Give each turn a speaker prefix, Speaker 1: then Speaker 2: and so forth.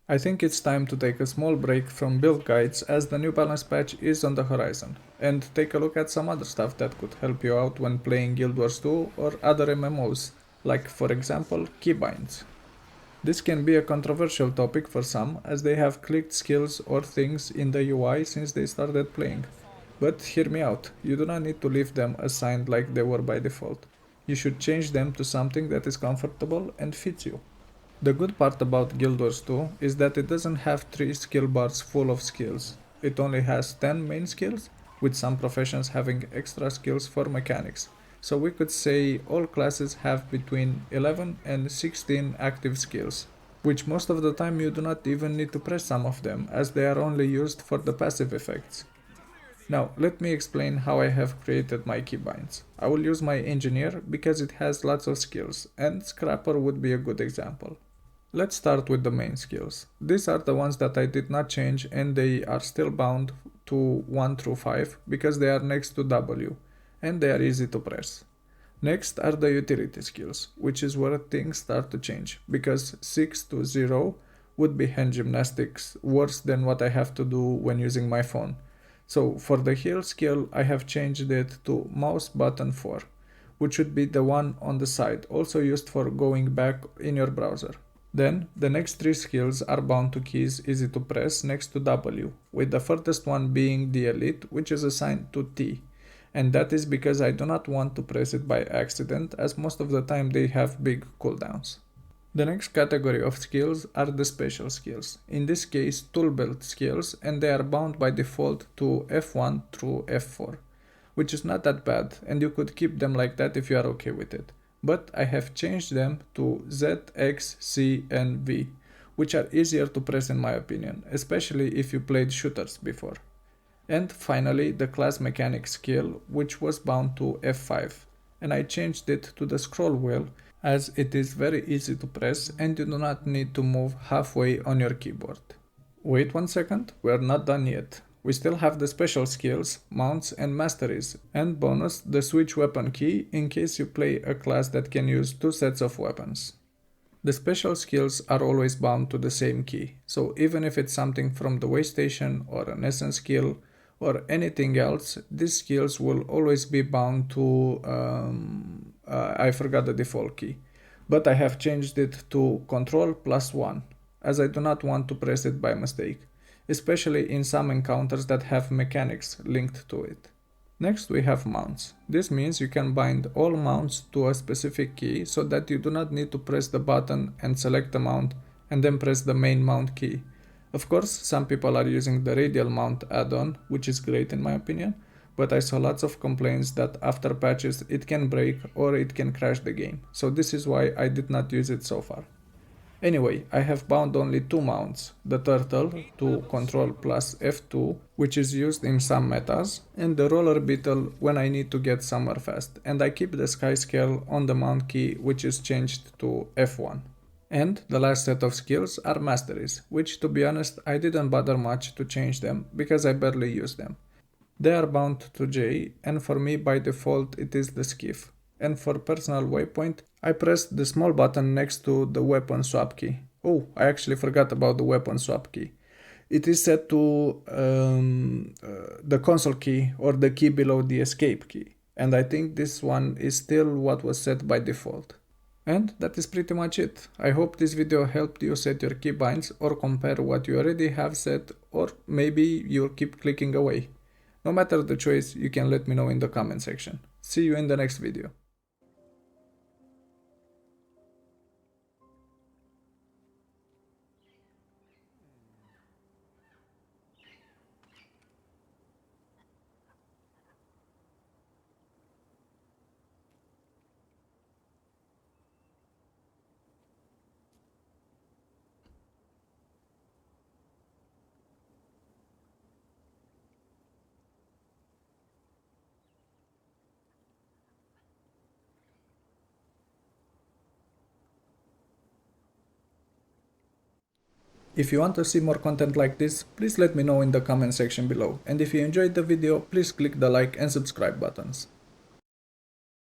Speaker 1: I think it's time to take a small break from build guides as the new balance patch is on the horizon, and take a look at some other stuff that could help you out when playing Guild Wars 2 or other MMOs, like for example keybinds. This can be a controversial topic for some as they have clicked skills or things in the UI since they started playing. But hear me out, you do not need to leave them assigned like they were by default. You should change them to something that is comfortable and fits you. The good part about Guild Wars 2 is that it doesn't have 3 skill bars full of skills. It only has 10 main skills, with some professions having extra skills for mechanics. So we could say all classes have between 11 and 16 active skills, which most of the time you do not even need to press some of them as they are only used for the passive effects. Now, let me explain how I have created my keybinds. I will use my engineer because it has lots of skills, and scrapper would be a good example. Let's start with the main skills. These are the ones that I did not change and they are still bound to 1 through 5 because they are next to W and they are easy to press. Next are the utility skills, which is where things start to change because 6 to 0 would be hand gymnastics worse than what I have to do when using my phone. So for the heal skill I have changed it to mouse button 4, which should be the one on the side, also used for going back in your browser. Then, the next 3 skills are bound to keys easy to press next to W, with the furthest one being the Elite, which is assigned to T. And that is because I do not want to press it by accident, as most of the time they have big cooldowns. The next category of skills are the special skills, in this case tool belt skills, and they are bound by default to F1 through F4, which is not that bad, and you could keep them like that if you are okay with it. But I have changed them to Z, X, C and V, which are easier to press in my opinion, especially if you played shooters before. And finally the class mechanic skill, which was bound to F5, and I changed it to the scroll wheel as it is very easy to press and you do not need to move halfway on your keyboard. Wait one second, we are not done yet. We still have the special skills, mounts and masteries, and bonus the switch weapon key in case you play a class that can use 2 sets of weapons. The special skills are always bound to the same key, so even if it's something from the way station or an essence skill or anything else, these skills will always be bound to, I forgot the default key, but I have changed it to Control plus 1, as I do not want to press it by mistake, especially in some encounters that have mechanics linked to it. Next we have mounts. This means you can bind all mounts to a specific key so that you do not need to press the button and select the mount and then press the main mount key. Of course, some people are using the radial mount add-on, which is great in my opinion, but I saw lots of complaints that after patches it can break or it can crash the game, so this is why I did not use it so far. Anyway, I have bound only 2 mounts, the turtle to Control plus F2, which is used in some metas, and the roller beetle when I need to get somewhere fast, and I keep the sky scale on the mount key, which is changed to F1. And the last set of skills are masteries, which to be honest I didn't bother much to change them because I barely use them. They are bound to J, and for me by default it is the skiff. And for personal waypoint, I pressed the small button next to the weapon swap key. Oh, I actually forgot about the weapon swap key. It is set to the console key or the key below the escape key. And I think this one is still what was set by default. And that is pretty much it. I hope this video helped you set your keybinds or compare what you already have set, or maybe you'll keep clicking away. No matter the choice, you can let me know in the comment section. See you in the next video. If you want to see more content like this, please let me know in the comment section below, and if you enjoyed the video, please click the like and subscribe buttons.